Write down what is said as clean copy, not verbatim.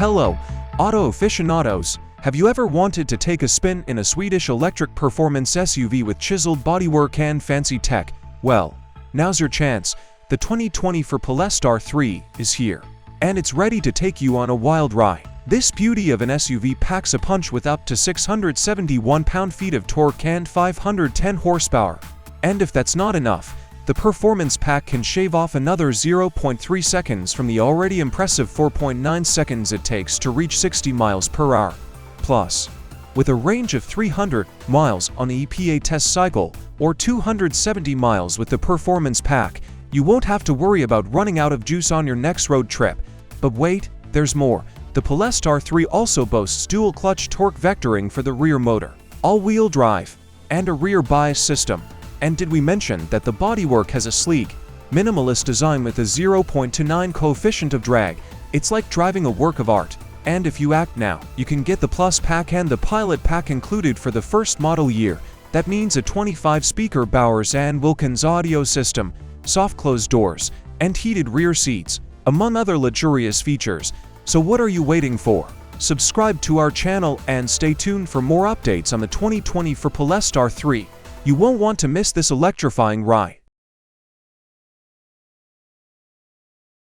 Hello, auto aficionados. Have you ever wanted to take a spin in a Swedish electric performance SUV with chiseled bodywork and fancy tech? Well, now's your chance. The 2020 Polestar 3 is here, and it's ready to take you on a wild ride. This beauty of an SUV packs a punch with up to 671 pound-feet of torque and 510 horsepower. And if that's not enough, the performance pack can shave off another 0.3 seconds from the already impressive 4.9 seconds it takes to reach 60 miles per hour. Plus, with a range of 300 miles on the EPA test cycle or 270 miles with the performance pack, you won't have to worry about running out of juice on your next road trip. But wait, there's more. The Polestar 3 also boasts dual-clutch torque vectoring for the rear motor, all-wheel drive, and a rear bias system. And did we mention that the bodywork has a sleek, minimalist design with a 0.29 coefficient of drag? It's like driving a work of art. And if you act now, you can get the Plus pack and the Pilot pack included for the first model year. That means a 25-speaker Bowers and Wilkins audio system, soft-closed doors, and heated rear seats, among other luxurious features. So what are you waiting for? Subscribe to our channel and stay tuned for more updates on the 2020 Polestar 3. You won't want to miss this electrifying ride.